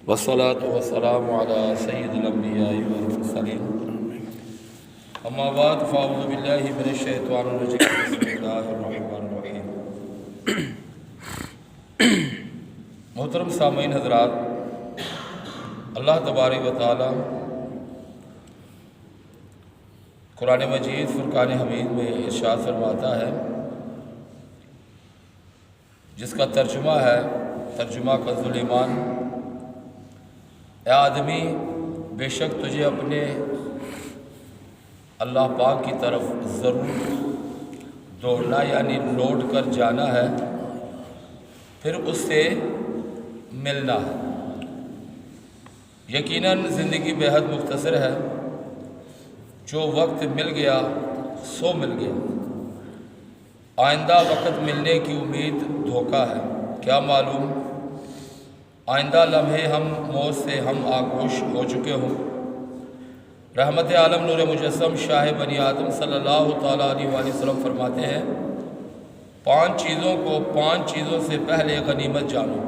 والصلاة والسلام على سید الانبیاء والمرسلین اما بعد فاعوذ باللہ من الشیطان الرجیم بسم اللہ الرحمن الرحیم۔ محترم سامعین حضرات، اللہ تبارک و تعالی قرآن مجید فرقان حمید میں ارشاد فرماتا ہے، جس کا ترجمہ ہے ترجمہ کنز الایمان: اے آدمی، بے شک تجھے اپنے اللہ پاک کی طرف ضرور دوڑنا یعنی لوٹ کر جانا ہے، پھر اس سے ملنا ہے۔ یقیناً زندگی بے حد مختصر ہے، جو وقت مل گیا سو مل گیا، آئندہ وقت ملنے کی امید دھوکہ ہے۔ کیا معلوم آئندہ لمحے ہم موت سے ہم آگوش ہو چکے ہوں۔ رحمت عالم نور مجسم شاہ بنی آدم صلی اللہ تعالیٰ علیہ وآلہ وسلم فرماتے ہیں، 5 چیزوں کو 5 چیزوں سے پہلے غنیمت جانو۔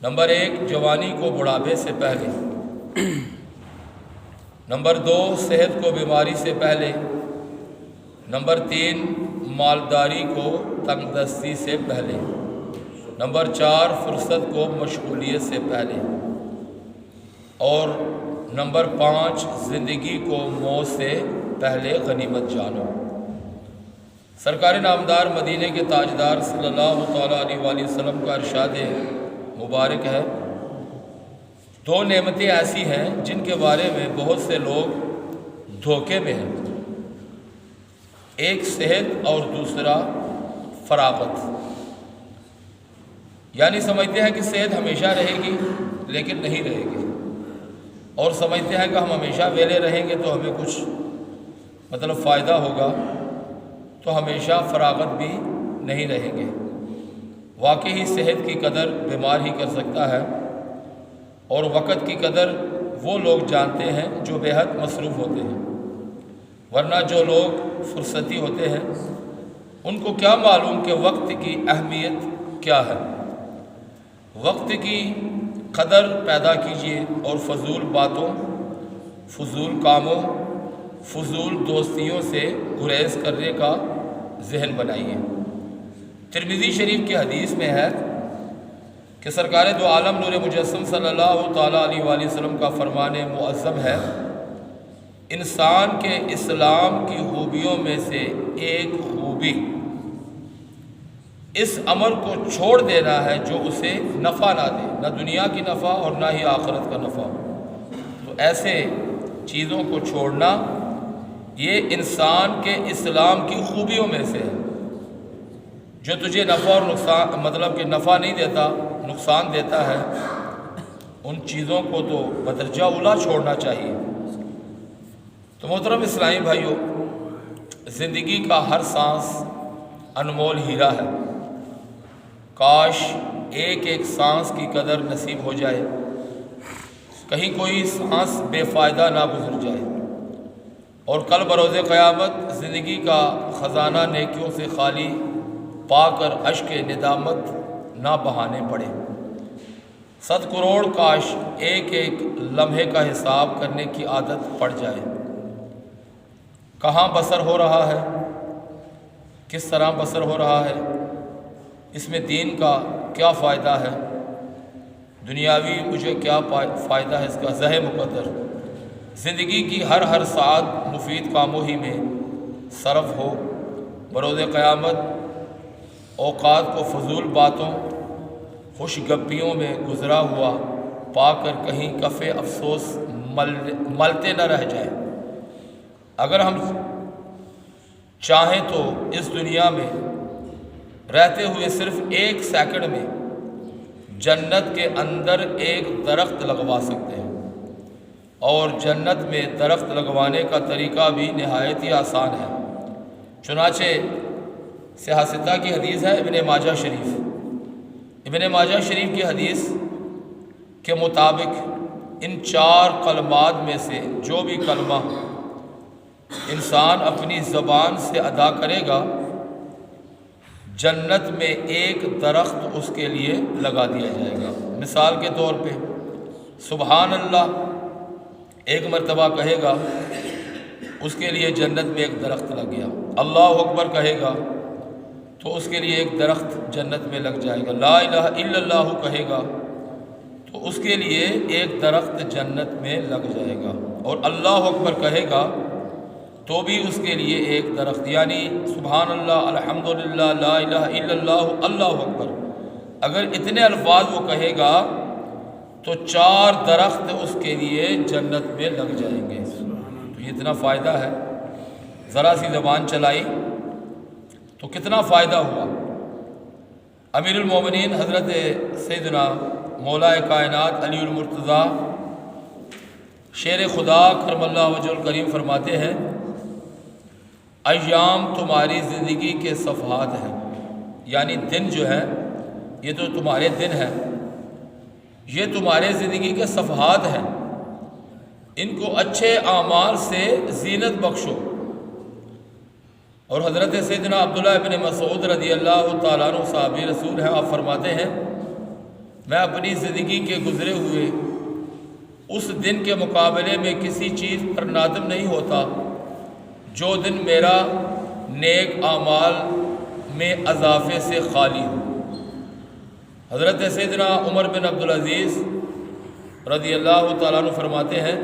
نمبر 1، جوانی کو بڑھاپے سے پہلے۔ نمبر 2، صحت کو بیماری سے پہلے۔ نمبر 3، مالداری کو تنگ دستی سے پہلے۔ نمبر 4، فرصت کو مشغولیت سے پہلے۔ اور نمبر 5، زندگی کو موت سے پہلے غنیمت جانو۔ سرکار نامدار مدینے کے تاجدار صلی اللہ تعالیٰ علیہ وآلہ وسلم کا ارشاد مبارک ہے، 2 نعمتیں ایسی ہیں جن کے بارے میں بہت سے لوگ دھوکے میں ہیں، ایک صحت اور دوسرا فراغت۔ یعنی سمجھتے ہیں کہ صحت ہمیشہ رہے گی لیکن نہیں رہے گی، اور سمجھتے ہیں کہ ہم ہمیشہ ویلے رہیں گے تو ہمیں کچھ فائدہ ہوگا، تو ہمیشہ فراغت بھی نہیں رہیں گے۔ واقعی صحت کی قدر بیمار ہی کر سکتا ہے، اور وقت کی قدر وہ لوگ جانتے ہیں جو بے حد مصروف ہوتے ہیں، ورنہ جو لوگ فرصتی ہوتے ہیں ان کو کیا معلوم کہ وقت کی اہمیت کیا ہے۔ وقت کی قدر پیدا کیجیے اور فضول باتوں، فضول کاموں، فضول دوستیوں سے گریز کرنے کا ذہن بنائیے۔ ترمذی شریف کی حدیث میں ہے کہ سرکار دو عالم نور مجسم صلی اللہ تعالیٰ علیہ وآلہ وسلم کا فرمان معظم ہے، انسان کے اسلام کی خوبیوں میں سے ایک خوبی اس عمل کو چھوڑ دینا ہے جو اسے نفع نہ دے، نہ دنیا کی نفع اور نہ ہی آخرت کا نفع۔ تو ایسے چیزوں کو چھوڑنا یہ انسان کے اسلام کی خوبیوں میں سے ہے۔ جو تجھے نفع اور نقصان کہ نفع نہیں دیتا، نقصان دیتا ہے، ان چیزوں کو تو بدرجہ اولا چھوڑنا چاہیے۔ تو محترم اسلامی بھائیوں، زندگی کا ہر سانس انمول ہیرا ہے، کاش ایک ایک سانس کی قدر نصیب ہو جائے، کہیں کوئی سانس بے فائدہ نہ گزر جائے، اور کل بروز قیامت زندگی کا خزانہ نیکیوں سے خالی پا کر اشک ندامت نہ بہانے پڑے۔ 100 کروڑ کاش ایک ایک لمحے کا حساب کرنے کی عادت پڑ جائے۔ کہاں بسر ہو رہا ہے، کس طرح بسر ہو رہا ہے، اس میں دین کا کیا فائدہ ہے، دنیاوی مجھے کیا فائدہ ہے، اس کا زہ مقدر۔ زندگی کی ہر ساعت مفید کاموں ہی میں صرف ہو، بروز قیامت اوقات کو فضول باتوں، خوش گپیوں میں گزرا ہوا پا کر کہیں کف افسوس ملتے نہ رہ جائیں۔ اگر ہم چاہیں تو اس دنیا میں رہتے ہوئے صرف 1 سیکنڈ میں جنت کے اندر ایک درخت لگوا سکتے ہیں، اور جنت میں درخت لگوانے کا طریقہ بھی نہایت ہی آسان ہے۔ چنانچہ سیاستہ کی حدیث ہے ابن ماجہ شریف کی حدیث کے مطابق ان 4 کلمات میں سے جو بھی کلمہ انسان اپنی زبان سے ادا کرے گا، جنت میں ایک درخت اس کے لیے لگا دیا جائے گا۔ مثال کے طور پہ سبحان اللہ ایک مرتبہ کہے گا اس کے لیے جنت میں ایک درخت لگ گیا، اللہ اکبر کہے گا تو اس کے لیے ایک درخت جنت میں لگ جائے گا، لا الہ الا اللہ کہے گا تو اس کے لیے ایک درخت جنت میں لگ جائے گا، اور اللہ اکبر کہے گا تو بھی اس کے لیے ایک درخت، یعنی سبحان اللہ، الحمدللہ، لا الہ الا اللہ، اللہ اکبر، اگر اتنے الفاظ وہ کہے گا تو 4 درخت اس کے لیے جنت میں لگ جائیں گے۔ تو یہ اتنا فائدہ ہے، ذرا سی زبان چلائی تو کتنا فائدہ ہوا۔ امیر المومنین حضرت سیدنا مولا کائنات علی المرتضیٰ شیر خدا کرم اللہ وجہ الکریم فرماتے ہیں، ایام تمہاری زندگی کے صفحات ہیں، یعنی دن جو ہے یہ تو تمہارے دن ہیں، یہ تمہارے زندگی کے صفحات ہیں، ان کو اچھے اعمال سے زینت بخشو۔ اور حضرت سیدنا عبداللہ ابن مسعود رضی اللہ تعالیٰ عنہ صحابی رسول ہیں، آپ فرماتے ہیں میں اپنی زندگی کے گزرے ہوئے اس دن کے مقابلے میں کسی چیز پر نادم نہیں ہوتا جو دن میرا نیک اعمال میں اضافے سے خالی ہو۔ حضرت سیدنا عمر بن عبدالعزیز رضی اللہ تعالیٰ عنہ فرماتے ہیں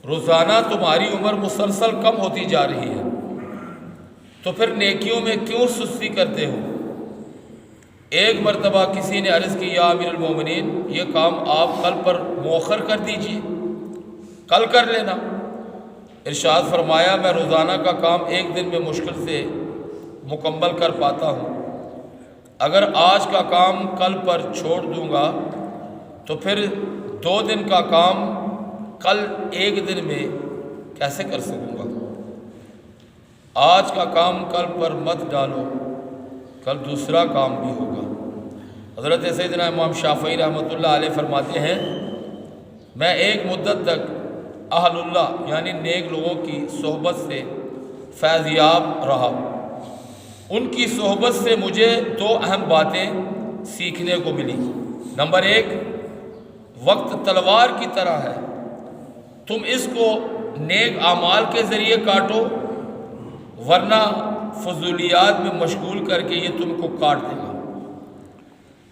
روزانہ تمہاری عمر مسلسل کم ہوتی جا رہی ہے، تو پھر نیکیوں میں کیوں سستی کرتے ہو؟ ایک مرتبہ کسی نے عرض کی یا امیر المومنین یہ کام آپ کل پر مؤخر کر دیجئے، کل کر لینا۔ ارشاد فرمایا میں روزانہ کا کام ایک دن میں مشکل سے مکمل کر پاتا ہوں، اگر آج کا کام کل پر چھوڑ دوں گا تو پھر 2 دن کا کام کل ایک دن میں کیسے کر سکوں گا؟ آج کا کام کل پر مت ڈالو، کل دوسرا کام بھی ہوگا۔ حضرت سیدنا امام شافعی رحمۃ اللہ علیہ فرماتے ہیں میں ایک مدت تک اہل اللہ یعنی نیک لوگوں کی صحبت سے فیضیاب رہا، ان کی صحبت سے مجھے 2 اہم باتیں سیکھنے کو ملی۔ نمبر 1، وقت تلوار کی طرح ہے، تم اس کو نیک اعمال کے ذریعے کاٹو ورنہ فضولیات میں مشغول کر کے یہ تم کو کاٹ دے گا۔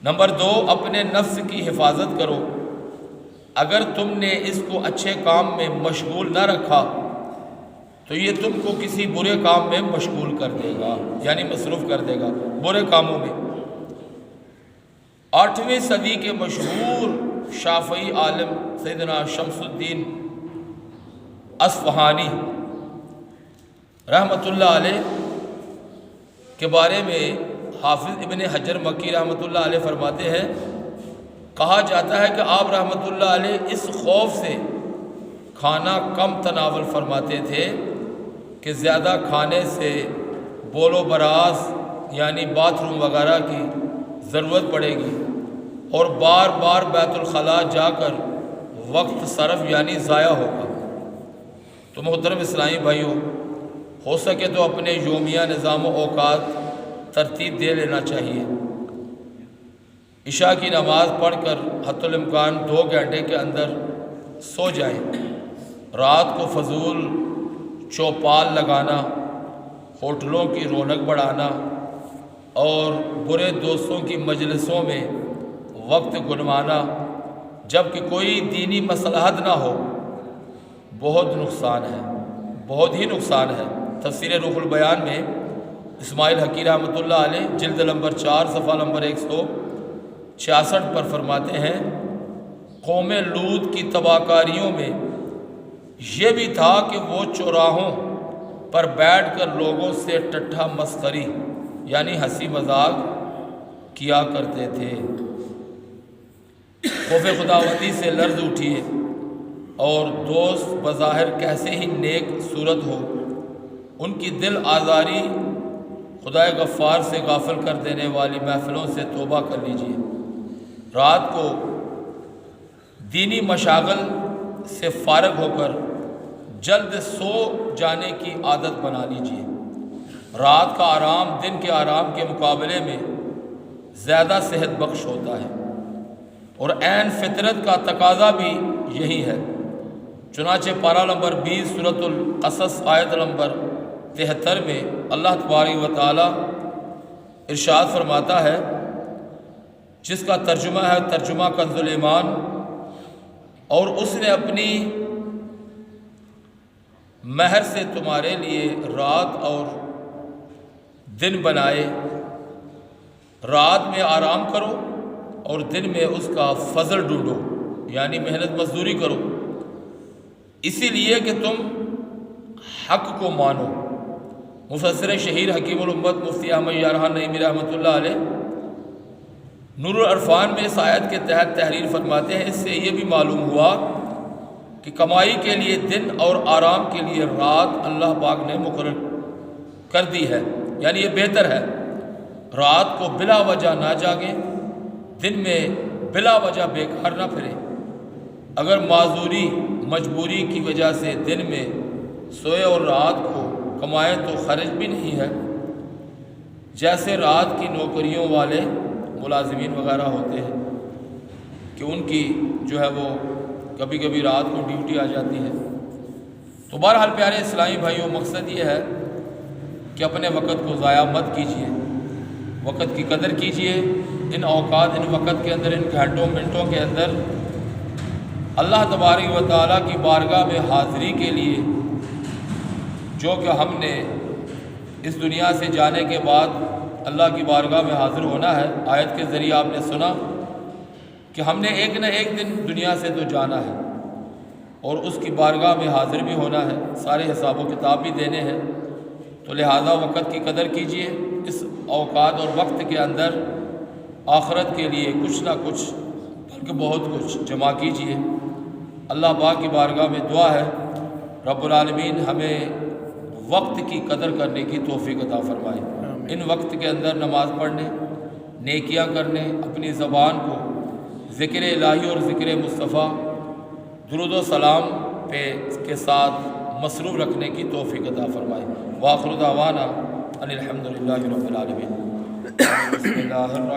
نمبر 2، اپنے نفس کی حفاظت کرو، اگر تم نے اس کو اچھے کام میں مشغول نہ رکھا تو یہ تم کو کسی برے کام میں مشغول کر دے گا، یعنی مصروف کر دے گا برے کاموں میں۔ 8ویں صدی کے مشہور شافعی عالم سیدنا شمس الدین اصفہانی رحمۃ اللہ علیہ کے بارے میں حافظ ابن حجر مکی رحمۃ اللہ علیہ فرماتے ہیں کہا جاتا ہے کہ آپ رحمۃ اللہ علیہ اس خوف سے کھانا کم تناول فرماتے تھے کہ زیادہ کھانے سے بول و براز یعنی باتھ روم وغیرہ کی ضرورت پڑے گی اور بار بار بیت الخلاء جا کر وقت صرف یعنی ضائع ہوگا۔ تو محترم اسلامی بھائیوں، ہو سکے تو اپنے یومیہ نظام و اوقات ترتیب دے لینا چاہیے۔ عشاء کی نماز پڑھ کر حتی الامکان 2 گھنٹے کے اندر سو جائیں۔ رات کو فضول چوپال لگانا، ہوٹلوں کی رونق بڑھانا اور برے دوستوں کی مجلسوں میں وقت گنوانا جب کہ کوئی دینی مصلحت نہ ہو بہت نقصان ہے، بہت ہی نقصان ہے۔ تفسیر روح البیان میں اسماعیل حقی رحمۃ اللہ علیہ جلد نمبر 4 صفحہ نمبر 166 پر فرماتے ہیں قوم لوط کی تباہ کاریوں میں یہ بھی تھا کہ وہ چوراہوں پر بیٹھ کر لوگوں سے ٹٹھا مسخری یعنی ہنسی مذاق کیا کرتے تھے۔ خوف خداوندی سے لرز اٹھیے اور دوست بظاہر کیسے ہی نیک صورت ہو ان کی دل آزاری خدائے غفار سے غافل کر دینے والی محفلوں سے توبہ کر لیجیے۔ رات کو دینی مشاغل سے فارغ ہو کر جلد سو جانے کی عادت بنا لیجیے۔ رات کا آرام دن کے آرام کے مقابلے میں زیادہ صحت بخش ہوتا ہے اور عین فطرت کا تقاضا بھی یہی ہے۔ چنانچہ پارہ نمبر 20 سورۃ القصص آیت نمبر 73 میں اللہ تبارک و تعالی ارشاد فرماتا ہے، جس کا ترجمہ ہے ترجمہ کنز الایمان، اور اس نے اپنی مہر سے تمہارے لیے رات اور دن بنائے، رات میں آرام کرو اور دن میں اس کا فضل ڈھونڈو، یعنی محنت مزدوری کرو، اسی لیے کہ تم حق کو مانو۔ مفسر شہیر حکیم الامت مفتی احمد یارحان نعیمی رحمۃ اللہ علیہ نور العرفان میں اس آیت کے تحت تحریر فرماتے ہیں، اس سے یہ بھی معلوم ہوا کہ کمائی کے لیے دن اور آرام کے لیے رات اللہ پاک نے مقرر کر دی ہے، یعنی یہ بہتر ہے۔ رات کو بلا وجہ نہ جاگیں، دن میں بلا وجہ بیکار نہ پھریں۔ اگر معذوری مجبوری کی وجہ سے دن میں سوئے اور رات کو کمائیں تو خرچ بھی نہیں ہے، جیسے رات کی نوکریوں والے ملازمین وغیرہ ہوتے ہیں کہ ان کی جو ہے وہ کبھی کبھی رات کو ڈیوٹی آ جاتی ہے۔ تو بہرحال پیارے اسلامی بھائیوں، مقصد یہ ہے کہ اپنے وقت کو ضائع مت کیجیے، وقت کی قدر کیجیے۔ ان اوقات، ان وقت کے اندر، ان گھنٹوں منٹوں کے اندر اللہ تبارک و تعالیٰ کی بارگاہ میں حاضری کے لیے جو کہ ہم نے اس دنیا سے جانے کے بعد اللہ کی بارگاہ میں حاضر ہونا ہے، آیت کے ذریعے آپ نے سنا کہ ہم نے ایک نہ ایک دن دنیا سے تو جانا ہے اور اس کی بارگاہ میں حاضر بھی ہونا ہے، سارے حساب و کتاب بھی دینے ہیں۔ تو لہٰذا وقت کی قدر کیجیے، اس اوقات اور وقت کے اندر آخرت کے لیے کچھ نہ کچھ بلکہ بہت کچھ جمع کیجیے۔ اللہ پاک کی بارگاہ میں دعا ہے رب العالمین ہمیں وقت کی قدر کرنے کی توفیق عطا فرمائے۔ ان وقت کے اندر نماز پڑھنے، نیکیاں کرنے، اپنی زبان کو ذکر الہی اور ذکر مصطفیٰ، درود و سلام کے ساتھ مصروف رکھنے کی توفیق عطا فرمائے۔ وآخر دعوانا ان الحمد للہ رب العالمین۔ بسم اللہ الرحمن